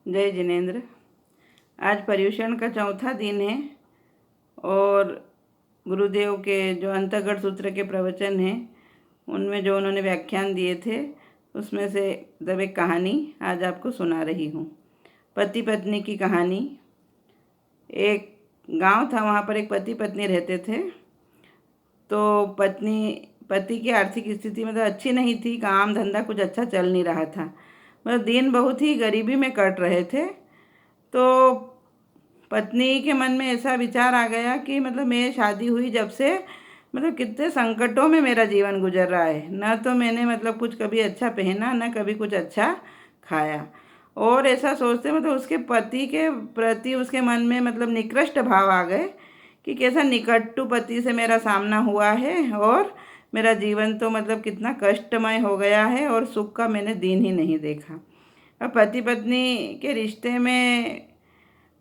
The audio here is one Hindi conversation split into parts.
जय जिनेंद्र। आज पर्युषण का चौथा दिन है और गुरुदेव के जो अंतःगढ़ सूत्र के प्रवचन हैं उनमें जो उन्होंने व्याख्यान दिए थे उसमें से एक कहानी आज आपको सुना रही हूँ। पति पत्नी की कहानी। एक गांव था, वहाँ पर एक पति पत्नी रहते थे। तो पति की आर्थिक स्थिति मतलब अच्छी नहीं थी, काम धंधा कुछ अच्छा चल नहीं रहा था, मतलब दिन बहुत ही गरीबी में कट रहे थे। तो पत्नी के मन में ऐसा विचार आ गया कि मतलब मैं शादी हुई जब से मतलब कितने संकटों में मेरा जीवन गुजर रहा है। न तो मैंने मतलब कुछ कभी अच्छा पहना, न कभी कुछ अच्छा खाया। और ऐसा सोचते मतलब उसके पति के प्रति उसके मन में मतलब निकृष्ट भाव आ गए कि कैसा निकटू पति से मेरा सामना हुआ है और मेरा जीवन तो मतलब कितना कष्टमय हो गया है और सुख का मैंने दिन ही नहीं देखा। अब पति पत्नी के रिश्ते में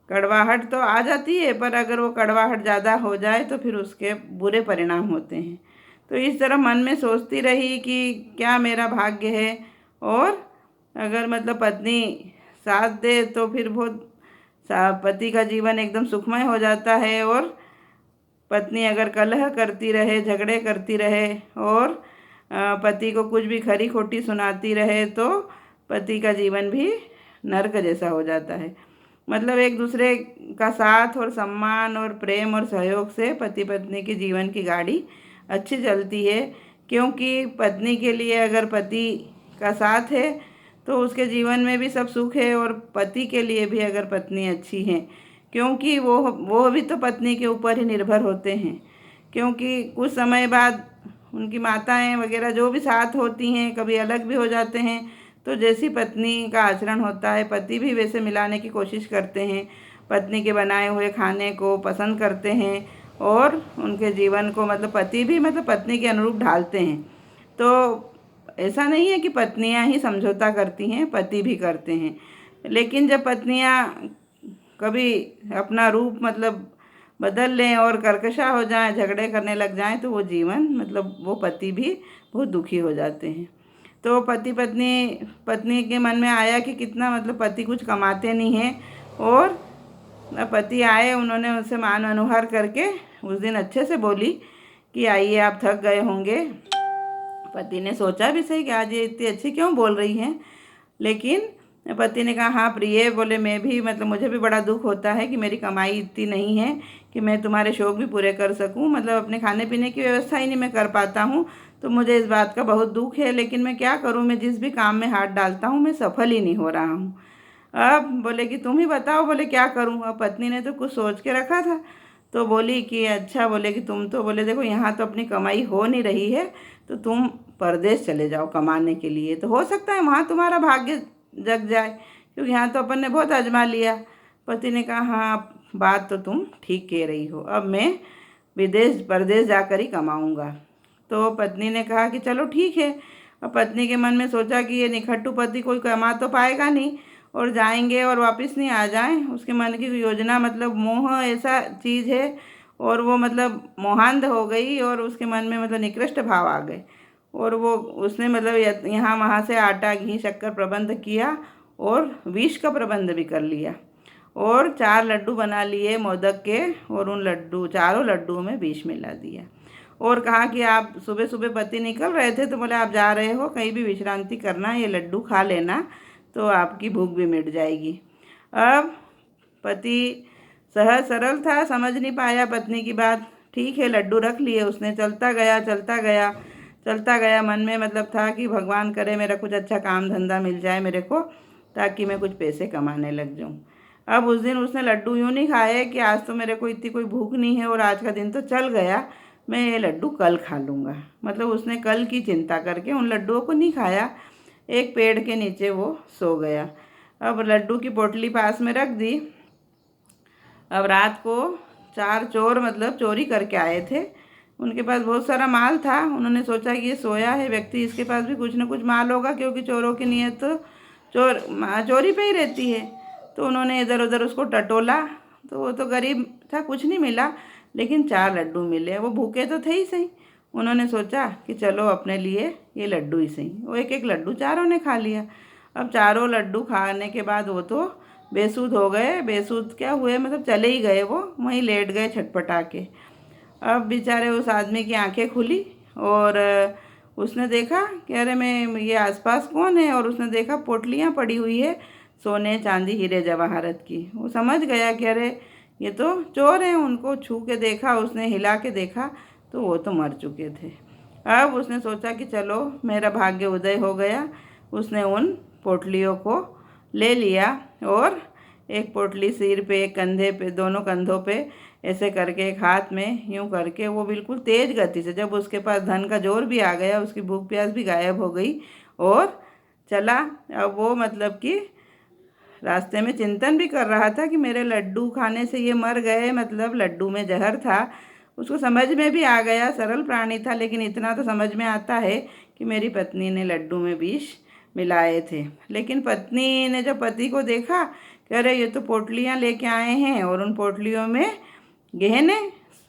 कड़वाहट तो आ जाती है, पर अगर वो कड़वाहट ज़्यादा हो जाए तो फिर उसके बुरे परिणाम होते हैं। तो इस तरह मन में सोचती रही कि क्या मेरा भाग्य है, और अगर मतलब पत्नी साथ दे तो फिर बहुत पति का जीवन एकदम सुखमय हो जाता है। और पत्नी अगर कलह करती रहे, झगड़े करती रहे और पति को कुछ भी खरी खोटी सुनाती रहे तो पति का जीवन भी नर्क जैसा हो जाता है। मतलब एक दूसरे का साथ और सम्मान और प्रेम और सहयोग से पति पत्नी के जीवन की गाड़ी अच्छी चलती है, क्योंकि पत्नी के लिए अगर पति का साथ है तो उसके जीवन में भी सब सुख है, और पति के लिए भी अगर पत्नी अच्छी है, क्योंकि वो भी तो पत्नी के ऊपर ही निर्भर होते हैं। क्योंकि कुछ समय बाद उनकी माताएं वगैरह जो भी साथ होती हैं कभी अलग भी हो जाते हैं, तो जैसी पत्नी का आचरण होता है पति भी वैसे मिलाने की कोशिश करते हैं, पत्नी के बनाए हुए खाने को पसंद करते हैं और उनके जीवन को मतलब पति भी मतलब पत्नी के अनुरूप ढालते हैं। तो ऐसा नहीं है कि पत्नियां ही समझौता करती हैं, पति भी करते हैं। लेकिन जब पत्नियां कभी अपना रूप मतलब बदल लें और कर्कशा हो जाएं, झगड़े करने लग जाएं, तो वो जीवन मतलब वो पति भी बहुत दुखी हो जाते हैं। तो पत्नी के मन में आया कि कितना मतलब पति कुछ कमाते नहीं हैं, और पति आए, उन्होंने उनसे मान अनुहार करके उस दिन अच्छे से बोली कि आइए, आप थक गए होंगे। पति ने सोचा भी सही कि आज ये इतनी अच्छी क्यों बोल रही हैं, लेकिन पति ने कहा हाँ प्रिय, बोले मैं भी मतलब मुझे भी बड़ा दुख होता है कि मेरी कमाई इतनी नहीं है कि मैं तुम्हारे शौक़ भी पूरे कर सकूं, मतलब अपने खाने पीने की व्यवस्था ही नहीं मैं कर पाता हूं। तो मुझे इस बात का बहुत दुख है, लेकिन मैं क्या करूं, मैं जिस भी काम में हाथ डालता हूं मैं सफल ही नहीं हो रहा हूं। अब बोले कि तुम ही बताओ, बोले क्या करूं। अब पत्नी ने तो कुछ सोच के रखा था, तो बोली कि अच्छा, बोले कि तुम तो बोले देखो यहाँ तो अपनी कमाई हो नहीं रही है, तो तुम परदेश चले जाओ कमाने के लिए, तो हो सकता है वहाँ तुम्हारा भाग्य जग जाए, क्योंकि यहाँ तो अपन ने बहुत आजमा लिया। पति ने कहा हाँ, बात तो तुम ठीक कह रही हो, अब मैं परदेश जाकर ही कमाऊँगा। तो पत्नी ने कहा कि चलो ठीक है। अब पत्नी के मन में सोचा कि ये निखट्टू पति कोई कमा तो पाएगा नहीं, और जाएंगे और वापस नहीं आ जाएं। उसके मन की योजना मतलब मोह ऐसा चीज़ है, और वो मतलब मोहांध हो गई, और उसके मन में मतलब निकृष्ट भाव आ गए, और वो उसने मतलब यहाँ वहाँ से आटा घी शक्कर प्रबंध किया और विष का प्रबंध भी कर लिया, और 4 लड्डू बना लिए मोदक के, और उन चारों लड्डुओं में विष मिला दिया, और कहा कि आप सुबह सुबह पति निकल रहे थे तो बोले आप जा रहे हो कहीं भी विश्रांति करना, ये लड्डू खा लेना तो आपकी भूख भी मिट जाएगी। अब पति सहज सरल था, समझ नहीं पाया पत्नी की बात। ठीक है, लड्डू रख लिए उसने, चलता गया चलता गया चलता गया। मन में मतलब था कि भगवान करे मेरा कुछ अच्छा काम धंधा मिल जाए मेरे को, ताकि मैं कुछ पैसे कमाने लग जाऊं। अब उस दिन उसने लड्डू यूँ नहीं खाए कि आज तो मेरे को इतनी कोई भूख नहीं है और आज का दिन तो चल गया, मैं ये लड्डू कल खा लूँगा। मतलब उसने कल की चिंता करके उन लड्डुओं को नहीं खाया, एक पेड़ के नीचे वो सो गया। अब लड्डू की पोटली पास में रख दी। अब रात को 4 चोर मतलब चोरी करके आए थे, उनके पास बहुत सारा माल था। उन्होंने सोचा कि ये सोया है व्यक्ति, इसके पास भी कुछ न कुछ माल होगा, क्योंकि चोरों की नीयत तो चोरी पे ही रहती है। तो उन्होंने इधर उधर उसको टटोला, तो वो तो गरीब था, कुछ नहीं मिला, लेकिन 4 लड्डू मिले। वो भूखे तो थे ही सही, उन्होंने सोचा कि चलो अपने लिए ये लड्डू ही सही। वो एक एक लड्डू चारों ने खा लिया। अब चारों लड्डू खाने के बाद वो तो बेसुध हो गए। बेसुध क्या हुए, मतलब चले ही गए, वो वहीं लेट गए छटपटा के। अब बेचारे उस आदमी की आंखें खुली और उसने देखा कि अरे मैं ये आसपास कौन है, और उसने देखा पोटलियाँ पड़ी हुई है सोने चांदी हीरे जवाहरत की। वो समझ गया कि अरे ये तो चोर हैं। उनको छू के देखा उसने, हिला के देखा तो वो तो मर चुके थे। अब उसने सोचा कि चलो मेरा भाग्य उदय हो गया। उसने उन पोटलियों को ले लिया और एक पोटली सिर पे, एक कंधे पे, दोनों कंधों पे ऐसे करके, एक हाथ में यूं करके, वो बिल्कुल तेज गति से, जब उसके पास धन का जोर भी आ गया, उसकी भूख प्यास भी गायब हो गई और चला। अब वो मतलब कि रास्ते में चिंतन भी कर रहा था कि मेरे लड्डू खाने से ये मर गए, मतलब लड्डू में जहर था। उसको समझ में भी आ गया, सरल प्राणी था, लेकिन इतना तो समझ में आता है कि मेरी पत्नी ने लड्डू में विष मिलाए थे। लेकिन पत्नी ने जब पति को देखा कि अरे ये तो पोटलियाँ लेके आए हैं और उन पोटलियों में गहने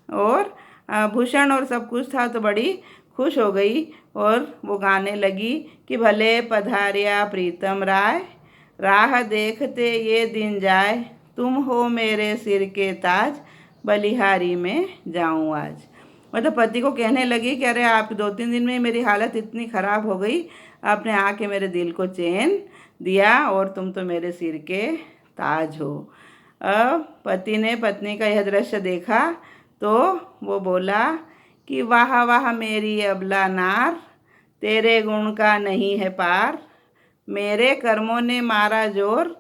और आभूषण और सब कुछ था, तो बड़ी खुश हो गई और वो गाने लगी कि भले पधारिया प्रीतम राय, राह देखते ये दिन जाए, तुम हो मेरे सिर के ताज, बलिहारी में जाऊं आज। मतलब पति को कहने लगी कि अरे आप 2-3 दिन में मेरी हालत इतनी ख़राब हो गई, आपने आके मेरे दिल को चैन दिया और तुम तो मेरे सिर के ताज हो। अब पति ने पत्नी का यह दृश्य देखा तो वो बोला कि वाह वाह मेरी अबला नार, तेरे गुण का नहीं है पार, मेरे कर्मों ने मारा जोर,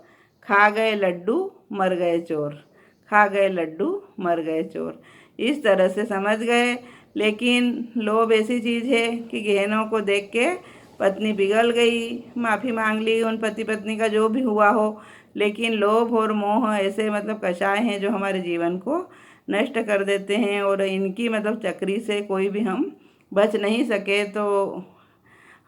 खा गए लड्डू मर गए चोर, खा गए लड्डू मर गए चोर। इस तरह से समझ गए। लेकिन लोभ ऐसी चीज़ है कि गहनों को देख के पत्नी पिघल गई, माफ़ी मांग ली उन पति पत्नी का जो भी हुआ हो। लेकिन लोभ और मोह ऐसे मतलब कषाय हैं जो हमारे जीवन को नष्ट कर देते हैं, और इनकी मतलब चक्री से कोई भी हम बच नहीं सके। तो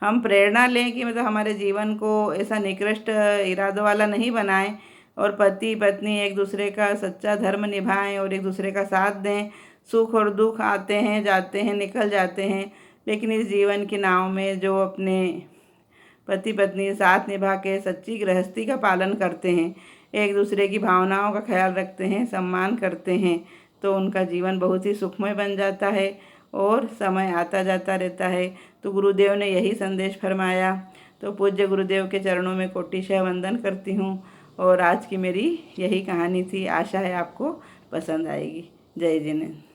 हम प्रेरणा लें कि मतलब हमारे जीवन को ऐसा निकृष्ट इरादों वाला नहीं बनाएं, और पति पत्नी एक दूसरे का सच्चा धर्म निभाएं और एक दूसरे का साथ दें। सुख और दुख आते हैं, जाते हैं, निकल जाते हैं, लेकिन इस जीवन की नाव में जो अपने पति पत्नी साथ निभा के सच्ची गृहस्थी का पालन करते हैं, एक दूसरे की भावनाओं का ख्याल रखते हैं, सम्मान करते हैं, तो उनका जीवन बहुत ही सुखमय बन जाता है और समय आता जाता रहता है। तो गुरुदेव ने यही संदेश फरमाया। तो पूज्य गुरुदेव के चरणों में कोटिशः वंदन करती हूँ। और आज की मेरी यही कहानी थी। आशा है आपको पसंद आएगी। जय जिनेंद्र।